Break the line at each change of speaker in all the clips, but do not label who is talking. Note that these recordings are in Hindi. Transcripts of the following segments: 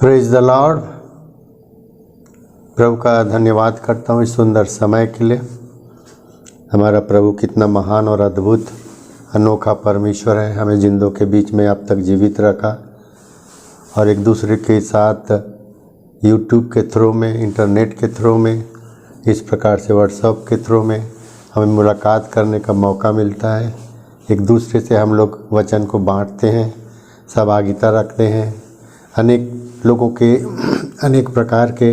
Praise the Lord. प्रभु का धन्यवाद करता हूँ इस सुंदर समय के लिए। हमारा प्रभु कितना महान और अद्भुत अनोखा परमेश्वर है। हमें जिंदों के बीच में अब तक जीवित रखा और एक दूसरे के साथ यूट्यूब के थ्रू में, इंटरनेट के थ्रू में, इस प्रकार से व्हाट्सएप के थ्रू में हमें मुलाकात करने का मौका मिलता है। एक दूसरे से हम लोग वचन को बांटते हैं, सहभागिता रखते हैं। अनेक लोगों के अनेक प्रकार के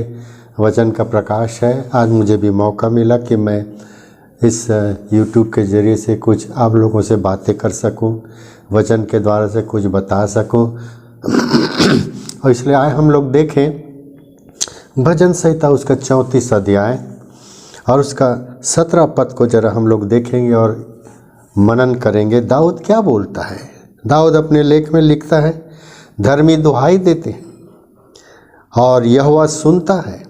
वचन का प्रकाश है। आज मुझे भी मौका मिला कि मैं इस यूट्यूब के ज़रिए से कुछ आप लोगों से बातें कर सकूं, वचन के द्वारा से कुछ बता सकूं। और इसलिए आए हम लोग देखें भजन संहिता उसका 34 अध्याय और उसका 17 पद को जरा हम लोग देखेंगे और मनन करेंगे। दाऊद क्या बोलता है? दाऊद अपने लेख में लिखता है, धर्मी दुहाई देते हैं और यहोवा सुनता है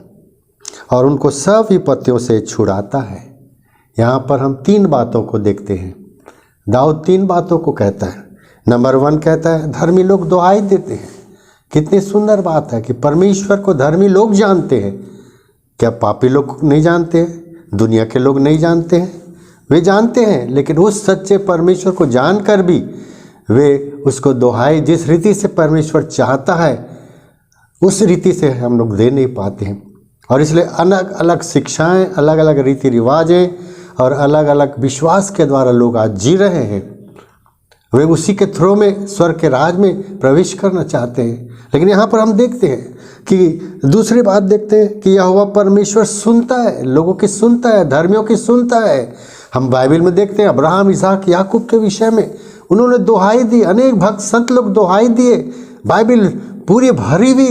और उनको सब विपत्तियों से छुड़ाता है। यहाँ पर हम 3 बातों को देखते हैं। दाऊद 3 बातों को कहता है। नंबर 1 कहता है धर्मी लोग दुहाई देते हैं। कितनी सुंदर बात है कि परमेश्वर को धर्मी लोग जानते हैं। क्या पापी लोग नहीं जानते हैं? दुनिया के लोग नहीं जानते हैं? वे जानते हैं, लेकिन उस सच्चे परमेश्वर को जानकर भी वे उसको दुहाई जिस रीति से परमेश्वर चाहता है उस रीति से हम लोग दे नहीं पाते हैं। और इसलिए अलग अलग शिक्षाएं, अलग अलग रीति रिवाजें और अलग अलग विश्वास के द्वारा लोग आज जी रहे हैं। वे उसी के थ्रू में स्वर्ग के राज में प्रवेश करना चाहते हैं। लेकिन यहाँ पर हम देखते हैं कि दूसरी बात देखते हैं कि यहोवा परमेश्वर सुनता है, लोगों की सुनता है, धर्मियों की सुनता है। हम बाइबल में देखते हैं अब्राहम, इसहाक, याकूब के विषय में उन्होंने दुहाई दी। अनेक भक्त संत लोग दुहाई दिए। बाइबल पूरी भरी हुई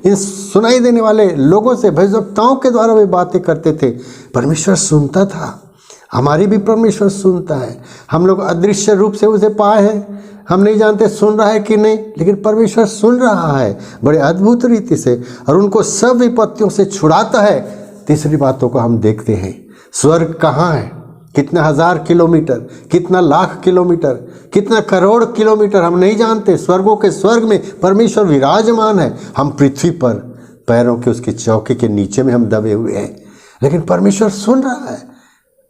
इन सुनाई देने वाले लोगों से, भविष्यवक्ताओं के द्वारा वे बातें करते थे। परमेश्वर सुनता था। हमारी भी परमेश्वर सुनता है। हम लोग अदृश्य रूप से उसे पाए हैं, हम नहीं जानते सुन रहा है कि नहीं, लेकिन परमेश्वर सुन रहा है बड़े अद्भुत रीति से और उनको सब विपत्तियों से छुड़ाता है। तीसरी बातों को हम देखते हैं, स्वर्ग कहाँ है? कितना 1000 किलोमीटर, कितना लाख किलोमीटर, कितना करोड़ किलोमीटर हम नहीं जानते। स्वर्गों के स्वर्ग में परमेश्वर विराजमान है। हम पृथ्वी पर पैरों के उसकी चौकी के नीचे में हम दबे हुए हैं, लेकिन परमेश्वर सुन रहा है,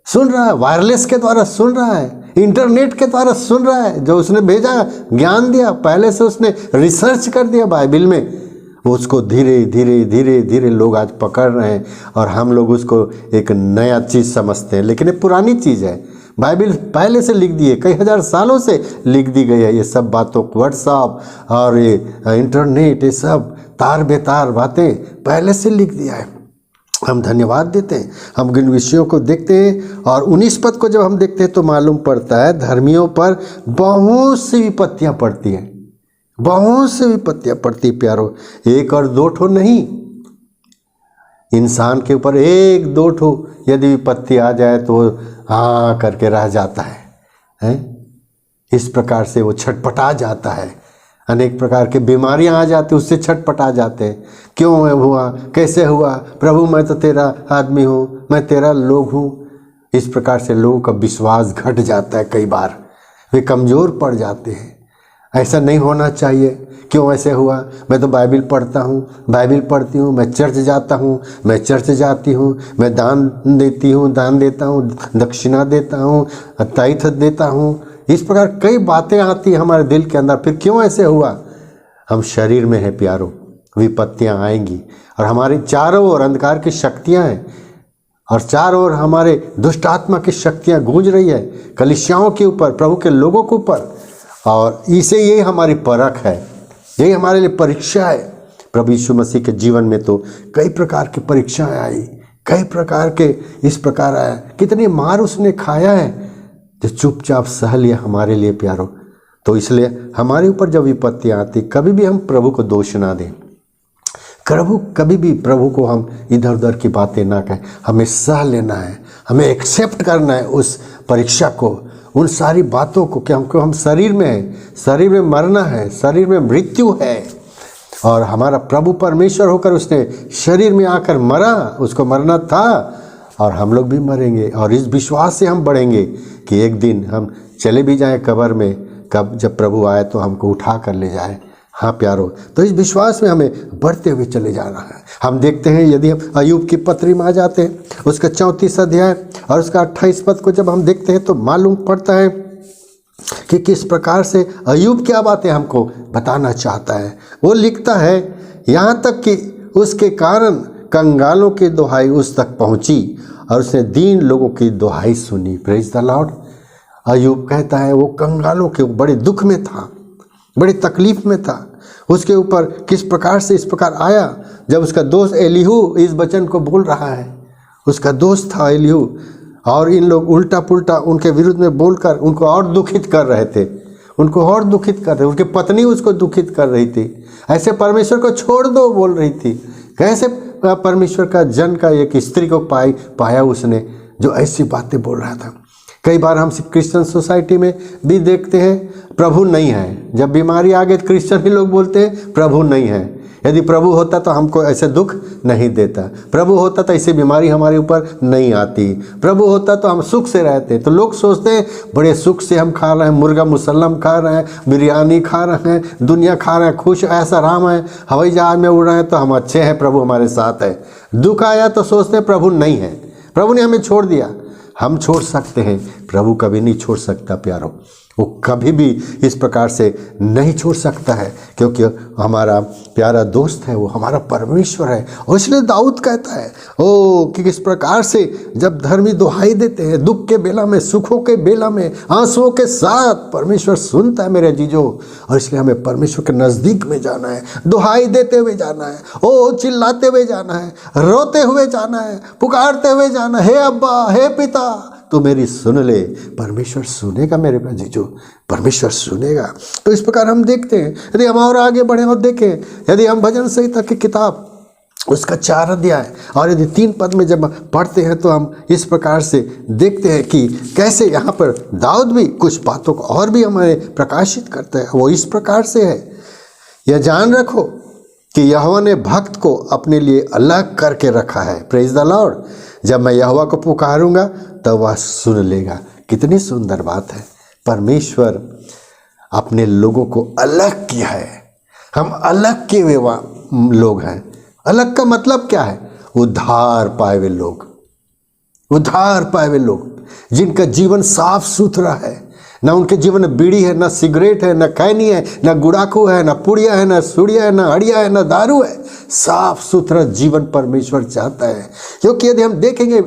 सुन रहा है। वायरलेस के द्वारा सुन रहा है, इंटरनेट के द्वारा सुन रहा है। जो उसने भेजा, ज्ञान दिया, पहले से उसने रिसर्च कर दिया बाइबल में, उसको धीरे धीरे धीरे धीरे लोग आज पकड़ रहे हैं और हम लोग उसको एक नया चीज़ समझते हैं, लेकिन ये पुरानी चीज़ है। बाइबल पहले से लिख दी है, कई हजार सालों से लिख दी गई है। ये सब बातों, व्हाट्सएप और ये इंटरनेट, ये सब तार बेतार बातें पहले से लिख दिया है। हम धन्यवाद देते हैं। हम इन विषयों को देखते हैं और 19 पद को जब हम देखते हैं तो मालूम पड़ता है धर्मियों पर बहुत सी विपत्तियाँ पड़ती हैं, बहुत सी विपत्तियाँ पड़ती। प्यारो, 1 और 2 ठो नहीं, इंसान के ऊपर 1-2 ठो यदि विपत्ति आ जाए तो हाँ करके रह जाता है। इस प्रकार से वो छटपटा जाता है। अनेक प्रकार की बीमारियां आ जाती, उससे छटपटा जाते हैं। क्यों हुआ, कैसे हुआ? प्रभु मैं तो तेरा आदमी हूँ, मैं तेरा लोग हूँ। इस प्रकार से लोगों का विश्वास घट जाता है। कई बार वे कमज़ोर पड़ जाते हैं। ऐसा नहीं होना चाहिए। क्यों ऐसे हुआ? मैं तो बाइबल पढ़ता हूँ, बाइबल पढ़ती हूँ, मैं चर्च जाता हूँ, मैं चर्च जाती हूँ, मैं दान देती हूँ, दान देता हूँ, दक्षिणा देता हूँ, तैथ देता हूँ। इस प्रकार कई बातें आती हैं हमारे दिल के अंदर। फिर क्यों ऐसे हुआ? हम शरीर में हैं प्यारो, विपत्तियाँ आएंगी और हमारे चारों ओर अंधकार की शक्तियाँ हैं और चारों ओर हमारे दुष्ट आत्मा की शक्तियाँ गूंज रही है कलीसियाओं के ऊपर, प्रभु के लोगों के ऊपर। और इसे यही हमारी परख है, यही हमारे लिए परीक्षा है। प्रभु यीशु मसीह के जीवन में तो कई प्रकार की परीक्षाएं आई, कई प्रकार के इस प्रकार आया। कितनी मार उसने खाया है जो चुपचाप सह लिया हमारे लिए प्यारो। तो इसलिए हमारे ऊपर जब विपत्तियाँ आती, कभी भी हम प्रभु को दोष ना दें। कभी भी प्रभु को हम इधर उधर की बातें ना कहें। हमें सह लेना है, हमें एक्सेप्ट करना है उस परीक्षा को, उन सारी बातों को कि हमको, हम शरीर में हैं, शरीर में मरना है, शरीर में मृत्यु है। और हमारा प्रभु परमेश्वर होकर उसने शरीर में आकर मरा, उसको मरना था और हम लोग भी मरेंगे। और इस विश्वास से हम बढ़ेंगे कि एक दिन हम चले भी जाएं कब्र में, कब जब प्रभु आए तो हमको उठा कर ले जाए। हाँ प्यारो, तो इस विश्वास में हमें बढ़ते हुए चले जाना है। हम देखते हैं यदि हम अय्यूब की पत्री में आ जाते हैं, उसका 34 अध्याय और उसका 28 पद को जब हम देखते हैं तो मालूम पड़ता है कि किस प्रकार से अय्यूब क्या बातें हमको बताना चाहता है। वो लिखता है, यहाँ तक कि उसके कारण कंगालों की दुहाई उस तक पहुँची और उसने दीन लोगों की दुहाई सुनी। Praise the Lord. अय्यूब कहता है वो कंगालों के बड़े दुख में था, बड़ी तकलीफ में था। उसके ऊपर किस प्रकार से इस प्रकार आया जब उसका दोस्त एलीहू इस वचन को बोल रहा है। उसका दोस्त था एलीहू और इन लोग उल्टा पुल्टा उनके विरुद्ध में बोलकर उनको और दुखित कर रहे थे, उनको और दुखित कर रहे। उनकी पत्नी उसको दुखित कर रही थी, ऐसे परमेश्वर को छोड़ दो बोल रही थी। कैसे परमेश्वर का जन का एक स्त्री को पाया उसने जो ऐसी बातें बोल रहा था। कई बार हम क्रिश्चियन सोसाइटी में भी देखते हैं प्रभु नहीं है। जब बीमारी आ गई क्रिश्चियन ही लोग बोलते हैं प्रभु नहीं है। यदि प्रभु होता तो हमको ऐसे दुख नहीं देता, प्रभु होता तो ऐसी बीमारी हमारे ऊपर नहीं आती, प्रभु होता तो हम सुख से रहते। तो लोग सोचते हैं बड़े सुख से हम खा रहे हैं, मुर्गा मुसल्लम खा रहे हैं, बिरयानी खा रहे हैं, दुनिया खा रहे हैं, खुश ऐसा राम है, हवाई जहाज में उड़ रहे हैं तो हम अच्छे हैं, प्रभु हमारे साथ है। दुख आया तो सोचते हैं प्रभु नहीं है, प्रभु ने हमें छोड़ दिया। हम छोड़ सकते हैं, प्रभु कभी नहीं छोड़ सकता प्यारो। वो कभी भी इस प्रकार से नहीं छोड़ सकता है क्योंकि हमारा प्यारा दोस्त है, वो हमारा परमेश्वर है। और इसलिए दाऊद कहता है कि किस प्रकार से जब धर्मी दुहाई देते हैं दुख के बेला में, सुखों के बेला में, आंसुओं के साथ परमेश्वर सुनता है मेरे जीजो। और इसलिए हमें परमेश्वर के नज़दीक में जाना है, दुहाई देते हुए जाना है, चिल्लाते हुए जाना है, रोते हुए जाना है, पुकारते हुए जाना है, हे अब्बा, हे पिता तो मेरी सुन ले। परमेश्वर सुनेगा मेरे जीजो, परमेश्वर सुनेगा। तो इस प्रकार हम देखते हैं। यदि हम और आगे बढ़े और देखें, यदि हम भजन संहिता की किताब उसका 4 अध्याय और यदि 3 पद में जब पढ़ते हैं तो हम इस प्रकार से देखते हैं कि कैसे यहाँ पर दाऊद भी कुछ बातों को और भी हमारे प्रकाशित करता है। वो इस प्रकार से है, यह जान रखो कि यहोवा ने भक्त को अपने लिए अलग करके रखा है। Praise the Lord. जब मैं यहोवा को पुकारूंगा तो वह सुन लेगा। कितनी सुंदर बात है, परमेश्वर अपने लोगों को अलग किया है। हम अलग किए हुए लोग हैं। अलग का मतलब क्या है? उद्धार पाए हुए लोग, उद्धार पाए हुए लोग जिनका जीवन साफ सुथरा है, ना उनके जीवन में बीड़ी है, ना सिगरेट है, ना खैनी है, ना गुड़ाखू है, ना पुड़िया है, ना सुड़िया है, ना हड़िया है, ना दारू है। साफ सुथरा जीवन परमेश्वर चाहता है। क्योंकि यदि हम देखेंगे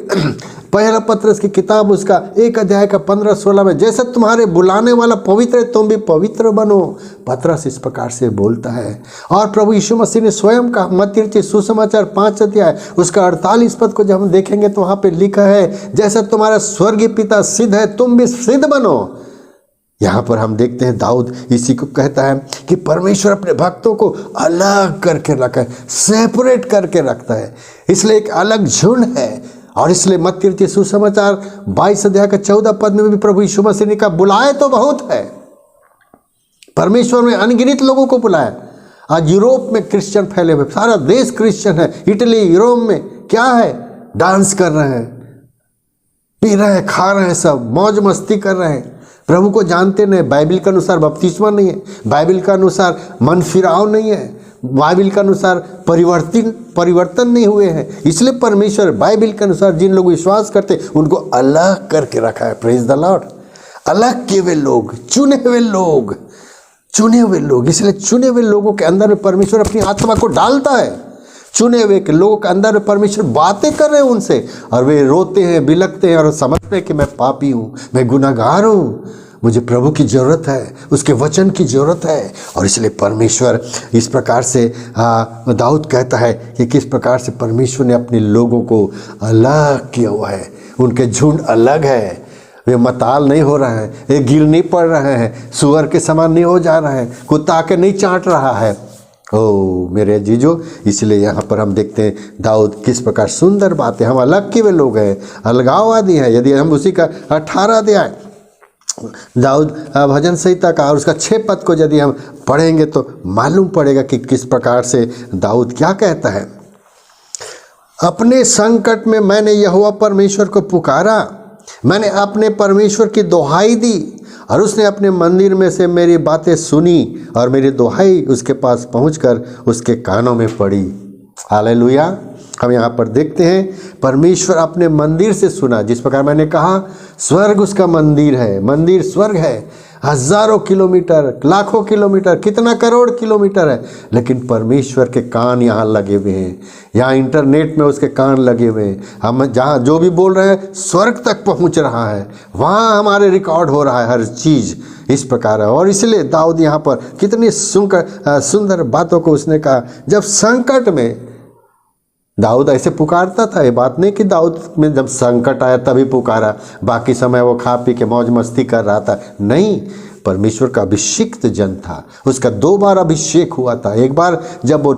पहला पत्रस की किताब उसका 1 अध्याय का 15-16 में, जैसे तुम्हारे बुलाने वाला पवित्र है तुम भी पवित्र बनो। पत्रस इस प्रकार से बोलता है। और प्रभु यीशु मसीह ने स्वयं कहा, मत्ती रचित सुसमाचार 5 अध्याय उसका 48 पद को जब हम देखेंगे तो वहाँ पे लिखा है, जैसा तुम्हारा स्वर्गीय पिता सिद्ध है तुम भी सिद्ध बनो। यहाँ पर हम देखते हैं दाऊद इसी को कहता है कि परमेश्वर अपने भक्तों को अलग करके रखा है, सेपरेट करके रखता है। इसलिए एक अलग झुंड है। और इसलिए मत्ती रचित सुसमाचार 22 अध्याय का 14 पद में भी प्रभु यीशु मसीह ने कहा, बुलाए तो बहुत है। परमेश्वर ने अनगिनत लोगों को बुलाया। आज यूरोप में क्रिश्चियन फैले हुए, सारा देश क्रिश्चियन है। इटली, यूरोप में क्या है? डांस कर रहे हैं, पी रहे हैं, खा रहे हैं, सब मौज मस्ती कर रहे हैं, प्रभु को जानते नहीं। बाइबिल के अनुसार बपतिस्मा नहीं है, बाइबिल के अनुसार मन फिराव नहीं है, बाइबिल के अनुसार परिवर्तन नहीं हुए हैं। इसलिए परमेश्वर बाइबिल के अनुसार जिन लोग विश्वास करते उनको अलग करके रखा है। Praise the Lord. अलग किए हुए लोग, चुने हुए लोग, चुने हुए लोग। इसलिए चुने हुए लोगों के अंदर में परमेश्वर अपनी आत्मा को डालता है। चुने हुए के लोगों के अंदर में परमेश्वर बातें कर रहे हैं उनसे, और वे रोते हैं, बिलखते हैं और समझते हैं कि मैं पापी हूँ, मैं गुनाहगार हूँ, मुझे प्रभु की ज़रूरत है, उसके वचन की ज़रूरत है। और इसलिए परमेश्वर इस प्रकार से दाऊद कहता है कि किस प्रकार से परमेश्वर ने अपने लोगों को अलग किया हुआ है। उनके झुंड अलग है, वे मताल नहीं हो रहे हैं, वे गिर नहीं पड़ रहे हैं, सुअर के समान नहीं हो जा रहे हैं, कुत्ता के नहीं चाट रहा है। मेरे जीजो, इसलिए यहाँ पर हम देखते हैं दाऊद किस प्रकार सुंदर बातें। हम अलग किए हुए लोग हैं, अलगाववादी हैं। यदि हम उसी का 18 अध्याय दाऊद भजन संहिता का और उसका 6 पद को यदि हम पढ़ेंगे तो मालूम पड़ेगा कि किस प्रकार से दाऊद क्या कहता है। अपने संकट में मैंने यहोवा परमेश्वर को पुकारा, मैंने अपने परमेश्वर की दुहाई दी और उसने अपने मंदिर में से मेरी बातें सुनी और मेरी दुहाई उसके पास पहुंचकर उसके कानों में पड़ी। हालेलुया। हम यहाँ पर देखते हैं परमेश्वर अपने मंदिर से सुना। जिस प्रकार मैंने कहा स्वर्ग उसका मंदिर है, मंदिर स्वर्ग है। हजारों किलोमीटर, लाखों किलोमीटर, कितना करोड़ किलोमीटर है, लेकिन परमेश्वर के कान यहाँ लगे हुए हैं। यहाँ इंटरनेट में उसके कान लगे हुए हैं। हम जहाँ जो भी बोल रहे हैं स्वर्ग तक पहुँच रहा है, वहाँ हमारे रिकॉर्ड हो रहा है हर चीज़। इस प्रकार है। और इसलिए दाऊद यहाँ पर कितनी सुंदर बातों को उसने कहा। जब संकट में दाऊद ऐसे पुकारता था, ये बात नहीं कि दाऊद में जब संकट आया तभी पुकारा, बाकी समय वो खा पी के मौज मस्ती कर रहा था। नहीं, परमेश्वर का अभिषिक्त जन था। उसका 2 बार अभिषेक हुआ था। एक बार जब वो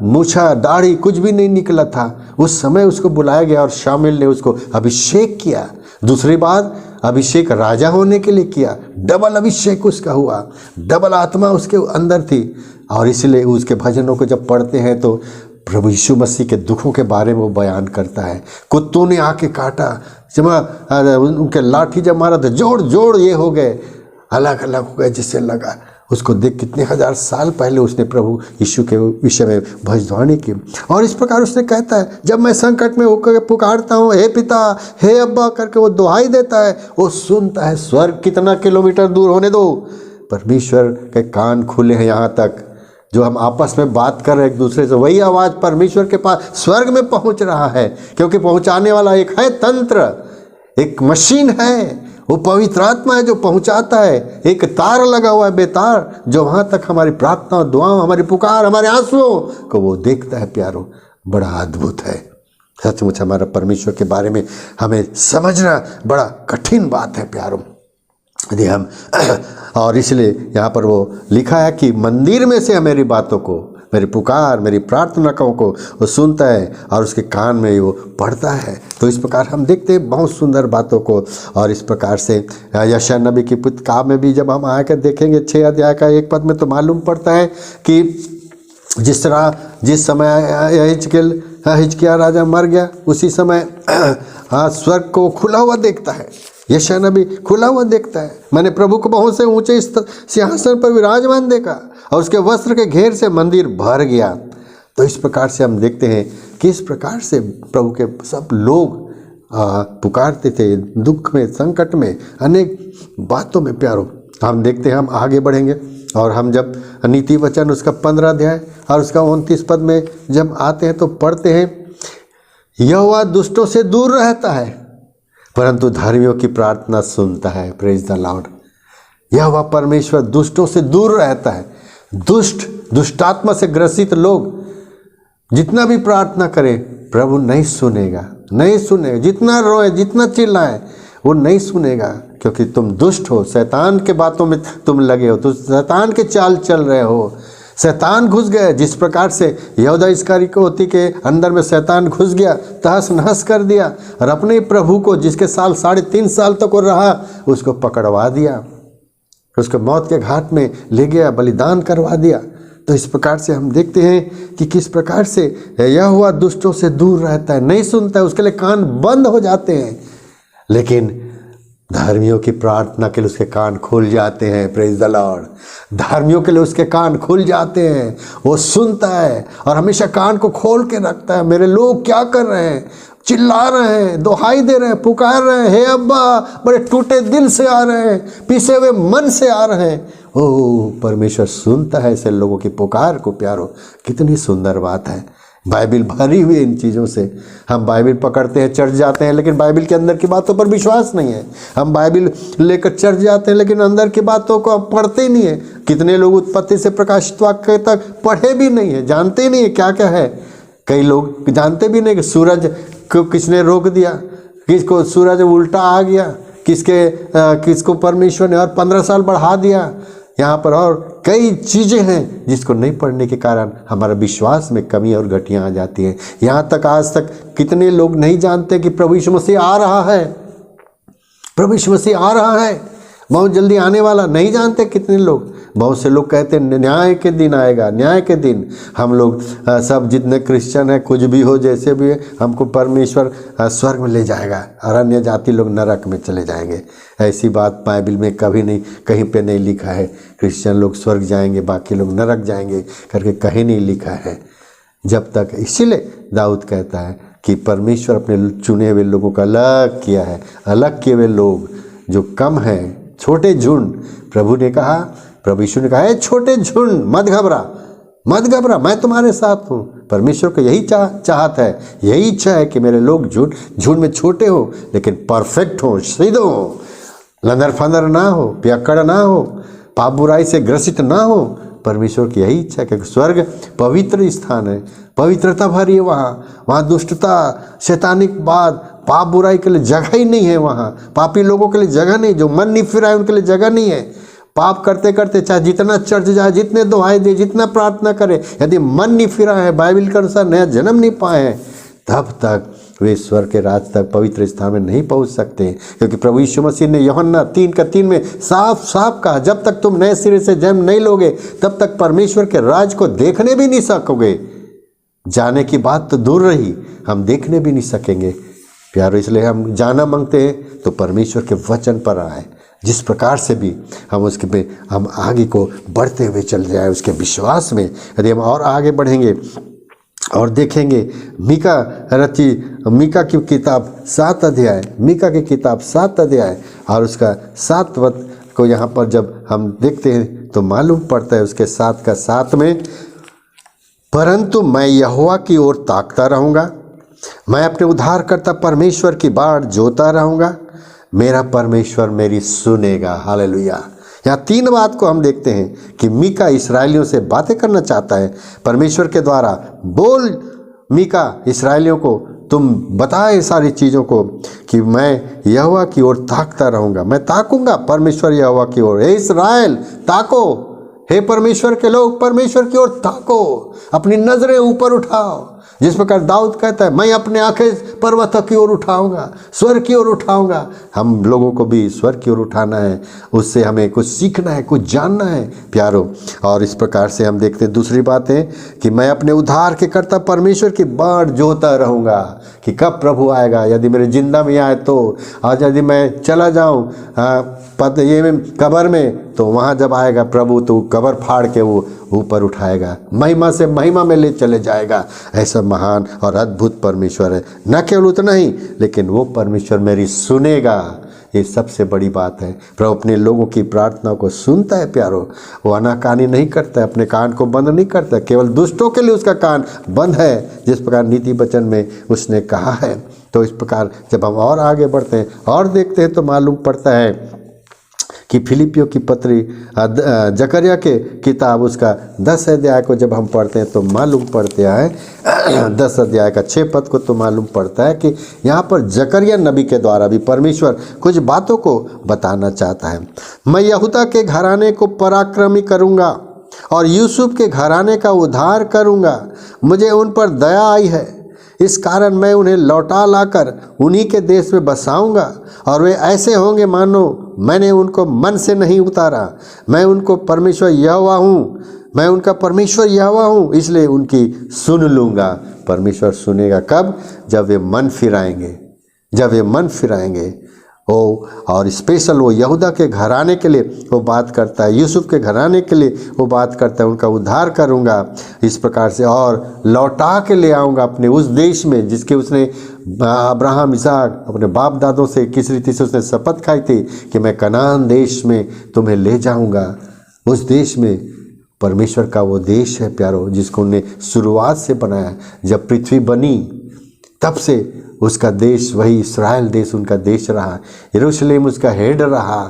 मूछा दाढ़ी कुछ भी नहीं निकला था, उस समय उसको बुलाया गया और शामिल ने उसको अभिषेक किया। दूसरी बार अभिषेक राजा होने के लिए किया। डबल अभिषेक उसका हुआ, डबल आत्मा उसके अंदर थी। और इसलिए उसके भजनों को जब पढ़ते हैं तो प्रभु यीशु मसीह के दुखों के बारे में वो बयान करता है। कुत्तों ने आके काटा, जब उनके लाठी जब मारा तो जोड़ जोड़ ये हो गए, अलग अलग हो गए जिससे लगा। उसको देख कितने हजार साल पहले उसने प्रभु यीशु के विषय में भविष्यवाणी की। और इस प्रकार उसने कहता है, जब मैं संकट में होकर पुकारता हूँ, हे पिता, हे अब्बा करके वो दुहाई देता है, वो सुनता है। स्वर्ग कितना किलोमीटर दूर होने दो, परमेश्वर के कान खुले हैं। यहाँ तक जो हम आपस में बात कर रहे हैं एक दूसरे से, वही आवाज़ परमेश्वर के पास स्वर्ग में पहुंच रहा है। क्योंकि पहुंचाने वाला एक है तंत्र, एक मशीन है, वो पवित्र आत्मा है जो पहुंचाता है। एक तार लगा हुआ है, बेतार, जो वहाँ तक हमारी प्रार्थना, दुआओं, हमारी पुकार, हमारे आंसुओं को वो देखता है। प्यारो, बड़ा अद्भुत है सचमुच। हमारा परमेश्वर के बारे में हमें समझना बड़ा कठिन बात है प्यारो। यदि हम और इसलिए यहाँ पर वो लिखा है कि मंदिर में से मेरी बातों को, मेरी पुकार, मेरी प्रार्थना को वो सुनता है और उसके कान में वो पढ़ता है। तो इस प्रकार हम देखते हैं बहुत सुंदर बातों को। और इस प्रकार से यशायाह नबी की किताब में भी जब हम आकर देखेंगे 6 अध्याय का 1 पद में, तो मालूम पड़ता है कि जिस तरह जिस समय हिजकिय्याह राजा मर गया, उसी समय स्वर्ग को खुला हुआ देखता है। यशायाह नबी खुला हुआ देखता है, मैंने प्रभु को बहुत से ऊंचे सिंहासन पर विराजमान देखा और उसके वस्त्र के घेर से मंदिर भर गया। तो इस प्रकार से हम देखते हैं कि इस प्रकार से प्रभु के सब लोग पुकारते थे दुख में, संकट में, अनेक बातों में। प्यारो, हम देखते हैं, हम आगे बढ़ेंगे और हम जब नीति वचन उसका 15 अध्याय और उसका 29 पद में जब आते हैं तो पढ़ते हैं, यहोवा दुष्टों से दूर रहता है परंतु धर्मियों की प्रार्थना सुनता है। Praise the Lord. यहोवा परमेश्वर दुष्टों से दूर रहता है। दुष्टात्मा से ग्रसित लोग जितना भी प्रार्थना करें, प्रभु नहीं सुनेगा, नहीं सुनेगा। जितना रोए, जितना चिल्लाए, वो नहीं सुनेगा, क्योंकि तुम दुष्ट हो, शैतान के बातों में तुम लगे हो, तो शैतान के चाल चल रहे हो। शैतान घुस गए, जिस प्रकार से यहूदा इस्करियोती के अंदर में शैतान घुस गया, तहस नहस कर दिया और अपने प्रभु को, जिसके साल 3.5 साल तक वो रहा, उसको पकड़वा दिया, उसको मौत के घाट में ले गया, बलिदान करवा दिया। तो इस प्रकार से हम देखते हैं कि किस प्रकार से यहोवा दुष्टों से दूर रहता है, नहीं सुनता है, उसके लिए कान बंद हो जाते हैं। लेकिन धर्मियों की प्रार्थना के लिए उसके कान खुल जाते हैं। Praise the Lord. धर्मियों के लिए उसके कान खुल जाते हैं, वो सुनता है और हमेशा कान को खोल के रखता है। मेरे लोग क्या कर रहे हैं, चिल्ला रहे हैं, दुहाई दे रहे हैं, पुकार रहे हैं, हे अब्बा, बड़े टूटे दिल से आ रहे हैं, पिसे हुए मन से आ रहे हैं। ओह, परमेश्वर सुनता है ऐसे लोगों की पुकार को। प्यारो, कितनी सुंदर बात है। बाइबिल भरी हुई इन चीज़ों से। हम बाइबिल पकड़ते हैं, चर्च जाते हैं, लेकिन बाइबिल के अंदर की बातों पर विश्वास नहीं है। हम बाइबिल लेकर चर्च जाते हैं, लेकिन अंदर की बातों को हम पढ़ते ही नहीं है। कितने लोग उत्पत्ति से प्रकाशित वाक्य तक पढ़े भी नहीं है, जानते नहीं है क्या क्या है। कई लोग जानते भी नहीं कि सूरज को किसने रोक दिया, किसको सूरज उल्टा आ गया, किसको परमेश्वर ने और 15 साल बढ़ा दिया। यहाँ पर और कई चीज़ें हैं जिसको नहीं पढ़ने के कारण हमारा विश्वास में कमी और घटियाँ आ जाती हैं। यहाँ तक आज तक कितने लोग नहीं जानते कि प्रभु यीशु मसीह आ रहा है, प्रभु यीशु मसीह आ रहा है, बहुत जल्दी आने वाला, नहीं जानते कितने लोग। बहुत से लोग कहते हैं न्याय के दिन आएगा, न्याय के दिन हम लोग सब जितने क्रिश्चियन हैं, कुछ भी हो जैसे भी है, हमको परमेश्वर स्वर्ग में ले जाएगा और अन्य जाति लोग नरक में चले जाएंगे। ऐसी बात बाइबल में कभी नहीं, कहीं पे नहीं लिखा है। क्रिश्चियन लोग स्वर्ग जाएंगे, बाकी लोग नरक जाएंगे करके कहीं नहीं लिखा है जब तक। इसीलिए दाऊद कहता है कि परमेश्वर अपने चुने हुए लोगों का अलग किया है, अलग किए हुए लोग जो कम हैं, छोटे झुंड। प्रभु ने कहा, प्रभु यीशु ने कहा है, छोटे झुंड मत घबरा, मत घबरा, मैं तुम्हारे साथ हूँ। परमेश्वर को यही चाहत है, यही इच्छा है कि मेरे लोग झुंड में छोटे हो लेकिन परफेक्ट हो, सिद्ध हो, लंदर फंदर ना हो, पियक्कड़ ना हो, पाप बुराई से ग्रसित ना हो। परमेश्वर की यही इच्छा है क्योंकि स्वर्ग पवित्र स्थान है, पवित्रता भरी है वहाँ दुष्टता, शैतानिक बात, पाप बुराई के लिए जगह ही नहीं है। वहाँ पापी लोगों के लिए जगह नहीं, जो मन नहीं फिरा है उनके लिए जगह नहीं है। पाप करते करते चाहे जितना चर्च जाए, जितने दुआएं दे, जितना प्रार्थना करे, यदि मन नहीं फिरा है, बाइबल के अनुसार नया जन्म नहीं पाए हैं, तब तक वे स्वर्ग के राज तक, पवित्र स्थान में नहीं पहुंच सकते। क्योंकि प्रभु यीशु मसीह ने यूहन्ना 3:3 में साफ साफ कहा, जब तक तुम नए सिरे से जन्म नहीं लोगे तब तक परमेश्वर के राज को देखने भी नहीं सकोगे। जाने की बात तो दूर रही, हम देखने भी नहीं सकेंगे प्यारो। इसलिए हम जाना मांगते हैं तो परमेश्वर के वचन पर आए, जिस प्रकार से भी हम उसके पे हम आगे को बढ़ते हुए चल जाए उसके विश्वास में। यदि हम और आगे बढ़ेंगे और देखेंगे मीका की किताब 7 अध्याय, मीका की किताब 7 अध्याय और उसका 7 वचन को यहाँ पर जब हम देखते हैं तो मालूम पड़ता है उसके 7 का 7 में, परंतु मैं यहोवा की ओर ताकता रहूँगा, मैं अपने उद्धारकर्ता परमेश्वर की बाट जोता रहूँगा, मेरा परमेश्वर मेरी सुनेगा। हालेलुया। यहाँ 3 बात को हम देखते हैं कि मीका इस्राएलियों से बातें करना चाहता है परमेश्वर के द्वारा। बोल मीका इस्राएलियों को, तुम बताए सारी चीज़ों को कि मैं यहोवा की ओर ताकता रहूँगा, मैं ताकूँगा परमेश्वर यहोवा की ओर। हे इस्राएल ताको, हे परमेश्वर के लोग परमेश्वर की ओर ताको, अपनी नजरें ऊपर उठाओ। जिस प्रकार दाऊद कहता है, मैं अपने आंखें पर्वतों की ओर उठाऊंगा, स्वर्ग की ओर उठाऊंगा। हम लोगों को भी स्वर्ग की ओर उठाना है, उससे हमें कुछ सीखना है, कुछ जानना है प्यारो। और इस प्रकार से हम देखते हैं दूसरी बात है कि मैं अपने उद्धार के कर्ता परमेश्वर की बाट जोता रहूँगा कि कब प्रभु आएगा। यदि मेरे जिंदा में आए तो, आज यदि मैं चला जाऊँ कब्र में, तो वहाँ जब आएगा प्रभु तो कब्र फाड़ के वो ऊपर उठाएगा, महिमा से महिमा में ले चले जाएगा। ऐसा महान और अद्भुत परमेश्वर है। न केवल उतना ही, लेकिन वो परमेश्वर मेरी सुनेगा। ये सबसे बड़ी बात है। प्रभु अपने लोगों की प्रार्थना को सुनता है प्यारो। वो आनाकानी नहीं करता है, अपने कान को बंद नहीं करता, केवल दुष्टों के लिए उसका कान बंद है, जिस प्रकार नीति वचन में उसने कहा है। तो इस प्रकार जब हम और आगे बढ़ते हैं और देखते हैं तो मालूम पड़ता है कि फिलिपियों की पत्री जकरिया के किताब उसका 10 अध्याय को जब हम पढ़ते हैं तो मालूम पड़ता है 10 अध्याय का 6 पद को तो मालूम पड़ता है कि यहाँ पर जकरिया नबी के द्वारा भी परमेश्वर कुछ बातों को बताना चाहता है। मैं यहूदा के घराने को पराक्रमी करूँगा और यूसुफ के घराने का उद्धार करूँगा, मुझे उन पर दया आई है, इस कारण मैं उन्हें लौटा लाकर उन्हीं के देश में बसाऊंगा और वे ऐसे होंगे मानो मैंने उनको मन से नहीं उतारा। मैं उनको परमेश्वर यहोवा हूँ, मैं उनका परमेश्वर यहोवा हूँ, इसलिए उनकी सुन लूँगा। परमेश्वर सुनेगा कब? जब वे मन फिराएंगे, जब वे मन फिराएंगे। और स्पेशल वो यहूदा के घराने के लिए वो बात करता है, यूसुफ के घराने के लिए वो बात करता है, उनका उद्धार करूँगा इस प्रकार से और लौटा के ले आऊँगा अपने उस देश में जिसके उसने अब्राहम इसहाक अपने बाप दादों से किस रीति से उसने शपथ खाई थी कि मैं कनान देश में तुम्हें ले जाऊँगा। उस देश में परमेश्वर का वो देश है प्यारो, जिसको उन्हें शुरुआत से बनाया। जब पृथ्वी बनी तब से उसका देश वही इस्राएल देश उनका देश रहा, यरूशलेम उसका हेड रहा।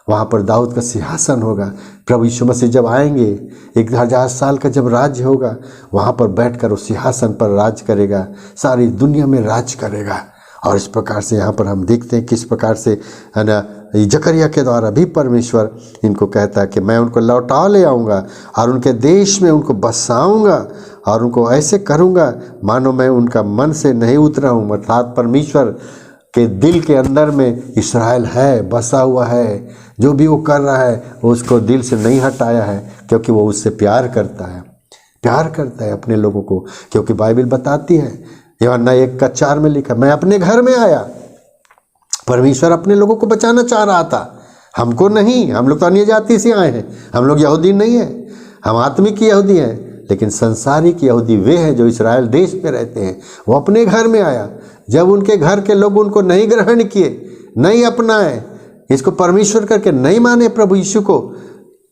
वहाँ पर दाऊद का सिंहासन होगा। प्रभु यीशु मसीह जब आएंगे 1000 साल का जब राज्य होगा, वहाँ पर बैठकर उस सिंहासन पर राज करेगा, सारी दुनिया में राज करेगा। और इस प्रकार से यहाँ पर हम देखते हैं किस प्रकार से है ना, जकरिया के द्वारा भी परमेश्वर इनको कहता है कि मैं उनको लौटा ले आऊँगा और उनके देश में उनको बसाऊँगा और उनको ऐसे करूँगा मानो मैं उनका मन से नहीं उतरा हूँ। अर्थात परमेश्वर के दिल के अंदर में इस्राएल है, बसा हुआ है। जो भी वो कर रहा है वो उसको दिल से नहीं हटाया है, क्योंकि वो उससे प्यार करता है अपने लोगों को। क्योंकि बाइबल बताती है, यूहन्ना 1:4 में लिखा, मैं अपने घर में आया। परमेश्वर अपने लोगों को बचाना चाह रहा था, हमको नहीं। हम लोग तो अन्य जाति से आए हैं, हम लोग यहूदी नहीं हैं, हम आत्मिक यहूदी हैं। लेकिन संसारिक यहूदी वे हैं जो इस्राएल देश में रहते हैं। वो अपने घर में आया। जब उनके घर के लोग उनको नहीं ग्रहण किए, नहीं अपनाए, इसको परमेश्वर करके नहीं माने प्रभु यीशु को,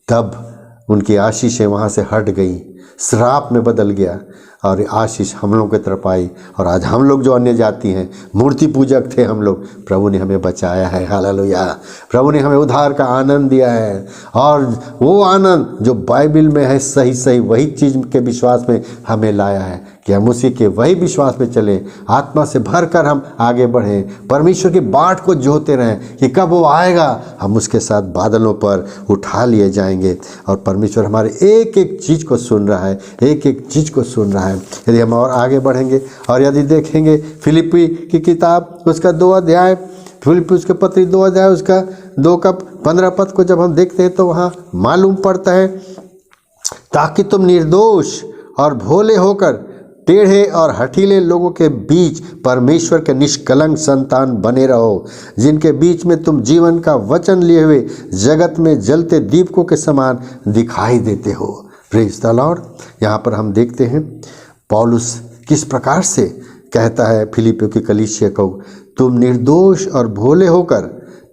तब उनकी आशीषें वहाँ से हट गई, श्राप में बदल गया और आशीष हम लोगों की तरफ आई। और आज हम लोग जो अन्य जाति हैं, मूर्ति पूजक थे हम लोग, प्रभु ने हमें बचाया है। हालेलुया। प्रभु ने हमें उद्धार का आनंद दिया है, और वो आनंद जो बाइबल में है, सही सही वही चीज़ के विश्वास में हमें लाया है कि हम उसी के वही विश्वास में चलें, आत्मा से भरकर हम आगे बढ़ें, परमेश्वर की बाट को जोते रहें कि कब वो आएगा हम उसके साथ बादलों पर उठा लिए जाएंगे। और परमेश्वर हमारे एक एक चीज़ को सुन रहा है, एक एक चीज़ को सुन रहा है। यदि हम और आगे बढ़ेंगे और यदि देखेंगे फिलिप्पी की किताब उसका 2 अध्याय, फिलिप्पी उसके पत्री 2 अध्याय उसका 2:15 को जब हम देखते हैं तो वहाँ मालूम पड़ता है, ताकि तुम निर्दोष और भोले होकर टेढ़े और हठीले लोगों के बीच परमेश्वर के निष्कलंक संतान बने रहो, जिनके बीच में तुम जीवन का वचन लिए हुए जगत में जलते दीपकों के समान दिखाई देते हो। Praise the Lord. यहाँ पर हम देखते हैं पौलुस किस प्रकार से कहता है फिलिप्पियों की कलीसिया को, तुम निर्दोष और भोले होकर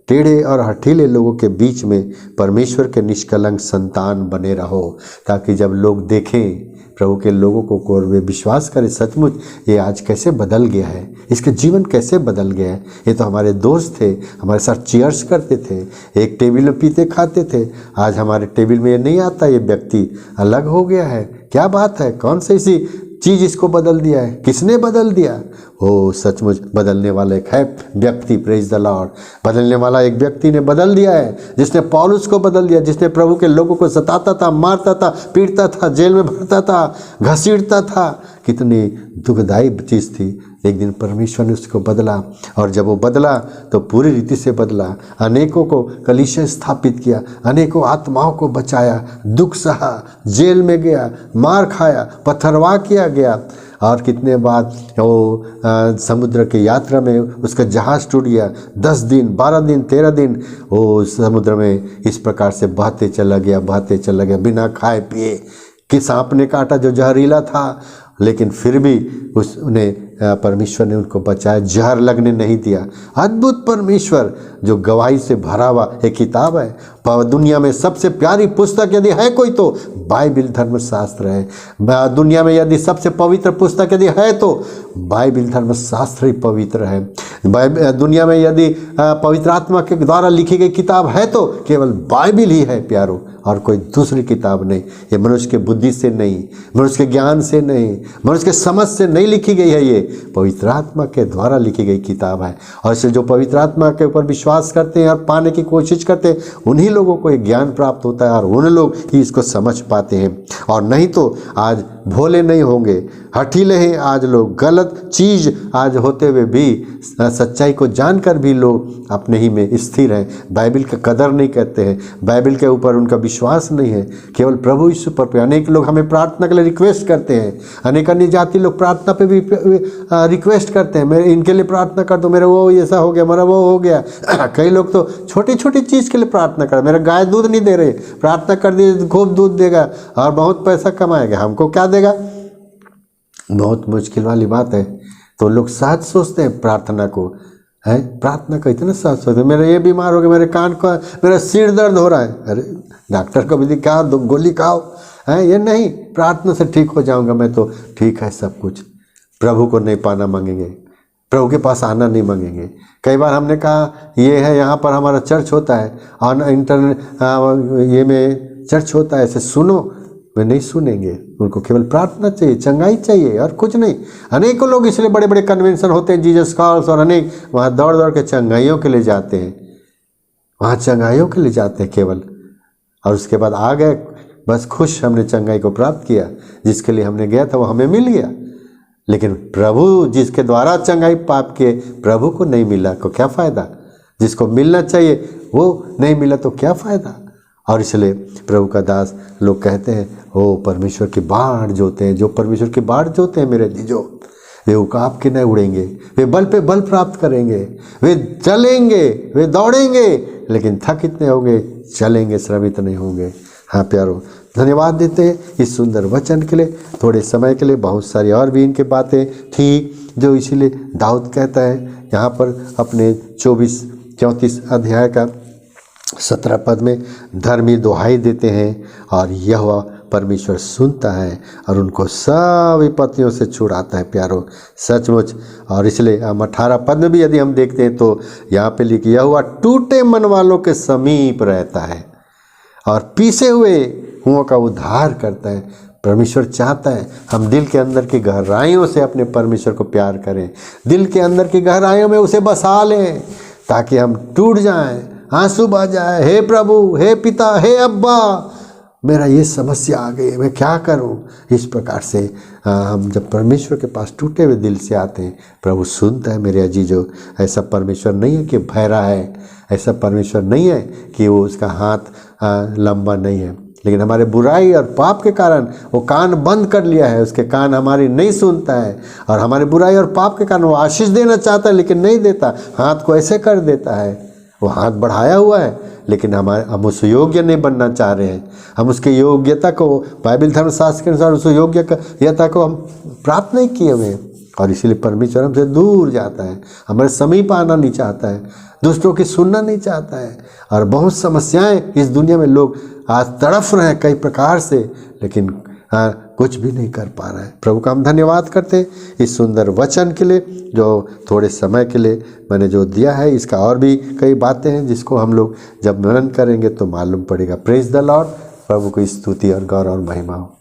टेढ़े और हठीले लोगों के बीच में परमेश्वर के निष्कलंक संतान बने रहो, ताकि जब लोग देखें प्रभु के लोगों को वे विश्वास करें सचमुच ये आज कैसे बदल गया है, इसके जीवन कैसे बदल गया है। ये तो हमारे दोस्त थे, हमारे साथ चीयर्स करते थे, एक टेबल में पीते खाते थे, आज हमारे टेबल में ये नहीं आता, ये व्यक्ति अलग हो गया है। क्या बात है, कौन सी ऐसी चीज़ इसको बदल दिया है, किसने बदल दिया? ओ सचमुच बदलने वाला एक है व्यक्ति। Praise the Lord. बदलने वाला एक व्यक्ति ने बदल दिया है, जिसने पौलुस को बदल दिया, जिसने प्रभु के लोगों को सताता था, मारता था, पीटता था, जेल में भरता था, घसीटता था। कितनी दुखदायी चीज़ थी। एक दिन परमेश्वर ने उसको बदला, और जब वो बदला तो पूरी रीति से बदला। अनेकों को कलीसिया स्थापित किया, अनेकों आत्माओं को बचाया, दुख सहा, जेल में गया, मार खाया, पत्थरवाह किया गया। और कितने बाद वो समुद्र की यात्रा में उसका जहाज़ टूट गया। 10 दिन, 12 दिन, 13 दिन वो समुद्र में इस प्रकार से बहते चला गया, बहते चला गया, बिना खाए पिए। कि सांप ने काटा जो जहरीला था, लेकिन फिर भी उसने परमेश्वर ने उनको बचाया, जहर लगने नहीं दिया। अद्भुत परमेश्वर जो गवाही से भरा हुआ एक किताब है। दुनिया में सबसे प्यारी पुस्तक यदि है कोई तो बाइबल धर्मशास्त्र है। दुनिया में यदि सबसे पवित्र पुस्तक यदि है तो बाइबल धर्मशास्त्र ही पवित्र है। दुनिया में यदि पवित्र आत्मा के द्वारा लिखी गई किताब है तो केवल बाइबल ही है प्यारो, और कोई दूसरी किताब नहीं। ये मनुष्य के बुद्धि से नहीं, मनुष्य के ज्ञान से नहीं, मनुष्य के समझ से नहीं लिखी गई है, ये पवित्र आत्मा के द्वारा लिखी गई किताब है। और इससे जो पवित्र आत्मा के ऊपर विश्वास करते हैं और पाने की कोशिश करते हैं, उन्हीं लोगों को एक ज्ञान प्राप्त होता है, और उन लोग ही इसको समझ पाते हैं। और नहीं तो आज भोले नहीं होंगे, हठीले हैं आज लोग, गलत चीज़ आज होते हुए भी सच्चाई को जानकर भी लोग अपने ही में स्थिर हैं, बाइबल का कदर नहीं करते हैं, बाइबल के ऊपर उनका विश्वास नहीं है, केवल प्रभु यीशु पर। अनेक लोग हमें प्रार्थना के लिए रिक्वेस्ट करते हैं, अनेक अन्य जाति लोग प्रार्थना पे भी रिक्वेस्ट करते हैं, मेरे इनके लिए प्रार्थना कर दो, मेरा वो ऐसा हो गया, मेरा वो हो गया। कई लोग तो छोटी छोटी चीज़ के लिए प्रार्थना कर, मेरा गाय दूध नहीं दे रहे, प्रार्थना कर दिए खूब दूध देगा और बहुत पैसा कमाएगा, हमको क्या देगा? बहुत मुश्किल वाली बात है। तो लोग सहज सोचते हैं प्रार्थना को, है प्रार्थना का इतना सहज सोचते हैं। मेरा ये बीमार हो गया, मेरे कान का, मेरा सिर दर्द हो रहा है, अरे डॉक्टर को भी दिखाओ, दो गोली खाओ, है ये नहीं प्रार्थना से ठीक हो जाऊंगा मैं तो ठीक है सब कुछ। प्रभु को नहीं पाना मांगेंगे, प्रभु के पास आना नहीं मांगेंगे। कई बार हमने कहा ये है यहाँ पर हमारा चर्च होता है, और इंटरनेट ये में चर्च होता है, ऐसे सुनो, वे नहीं सुनेंगे। उनको केवल प्रार्थना चाहिए, चंगाई चाहिए और कुछ नहीं। अनेकों लोग इसलिए बड़े बड़े कन्वेंशन होते हैं, जीसस कॉल्स, और अनेक वहाँ दौड़ दौड़ के चंगाइयों के लिए जाते हैं, वहाँ चंगाइयों के लिए जाते हैं केवल। और उसके बाद आ गए बस खुश, हमने चंगाई को प्राप्त किया, जिसके लिए हमने गया था वो हमें मिल गया। लेकिन प्रभु जिसके द्वारा चंगाई पाप के, प्रभु को नहीं मिला, को क्या फ़ायदा? जिसको मिलना चाहिए वो नहीं मिला तो क्या फ़ायदा। और इसलिए प्रभु का दास लोग कहते हैं ओ परमेश्वर की बाढ़ जोते हैं, जो परमेश्वर की बाढ़ जोते हैं मेरे जीजो, वे उकाब के न उड़ेंगे, वे बल पे बल प्राप्त करेंगे, वे चलेंगे, वे दौड़ेंगे, लेकिन थक इतने होंगे, चलेंगे श्रमित नहीं होंगे। हाँ प्यारो, धन्यवाद देते हैं इस सुंदर वचन के लिए। थोड़े समय के लिए बहुत सारी और भी इनकी बातें थी जो इसीलिए दाऊद कहता है यहाँ पर अपने 34 अध्याय का 17 पद में, धर्मी दुहाई देते हैं और यहोवा परमेश्वर सुनता है और उनको सब विपत्तियों से छुड़ाता है। प्यारो सचमुच। और इसलिए हम 18 पद में भी यदि हम देखते हैं तो यहाँ पे लिखा, यहोवा टूटे मन वालों के समीप रहता है और पीसे हुए हुओं का उद्धार करता है। परमेश्वर चाहता है हम दिल के अंदर की गहराइयों से अपने परमेश्वर को प्यार करें, दिल के अंदर की गहराइयों में उसे बसा लें, ताकि हम टूट जाएं, आंसू बह जाए, हे प्रभु, हे पिता, हे अब्बा, मेरा ये समस्या आ गई, मैं क्या करूं। इस प्रकार से हम जब परमेश्वर के पास टूटे हुए दिल से आते हैं, प्रभु सुनता है। मेरे अजीजों, ऐसा परमेश्वर नहीं है कि बहरा है, ऐसा परमेश्वर नहीं है कि वो उसका हाथ लंबा नहीं है, लेकिन हमारे बुराई और पाप के कारण वो कान बंद कर लिया है, उसके कान हमारी नहीं सुनता है। और हमारे बुराई और पाप के कारण वो आशीष देना चाहता है लेकिन नहीं देता, हाथ को ऐसे कर देता है। वो हाथ बढ़ाया हुआ है लेकिन हम उस योग्य नहीं बनना चाह रहे हैं। हम उसके योग्यता को, बाइबल धर्मशास्त्र के अनुसार उस योग्यता को हम प्राप्त नहीं किए हुए, और इसीलिए परमेश्वर हमसे दूर जाता है, हमारे समीप आना नहीं चाहता है, दूसरों की सुनना नहीं चाहता है। और बहुत समस्याएं इस दुनिया में लोग आज तड़फ रहे हैं कई प्रकार से, लेकिन कुछ भी नहीं कर पा रहा है। प्रभु का हम धन्यवाद करते हैं इस सुंदर वचन के लिए जो थोड़े समय के लिए मैंने जो दिया है। इसका और भी कई बातें हैं जिसको हम लोग जब मनन करेंगे तो मालूम पड़ेगा। Praise the Lord. प्रभु को स्तुति और गौरव और महिमा हो।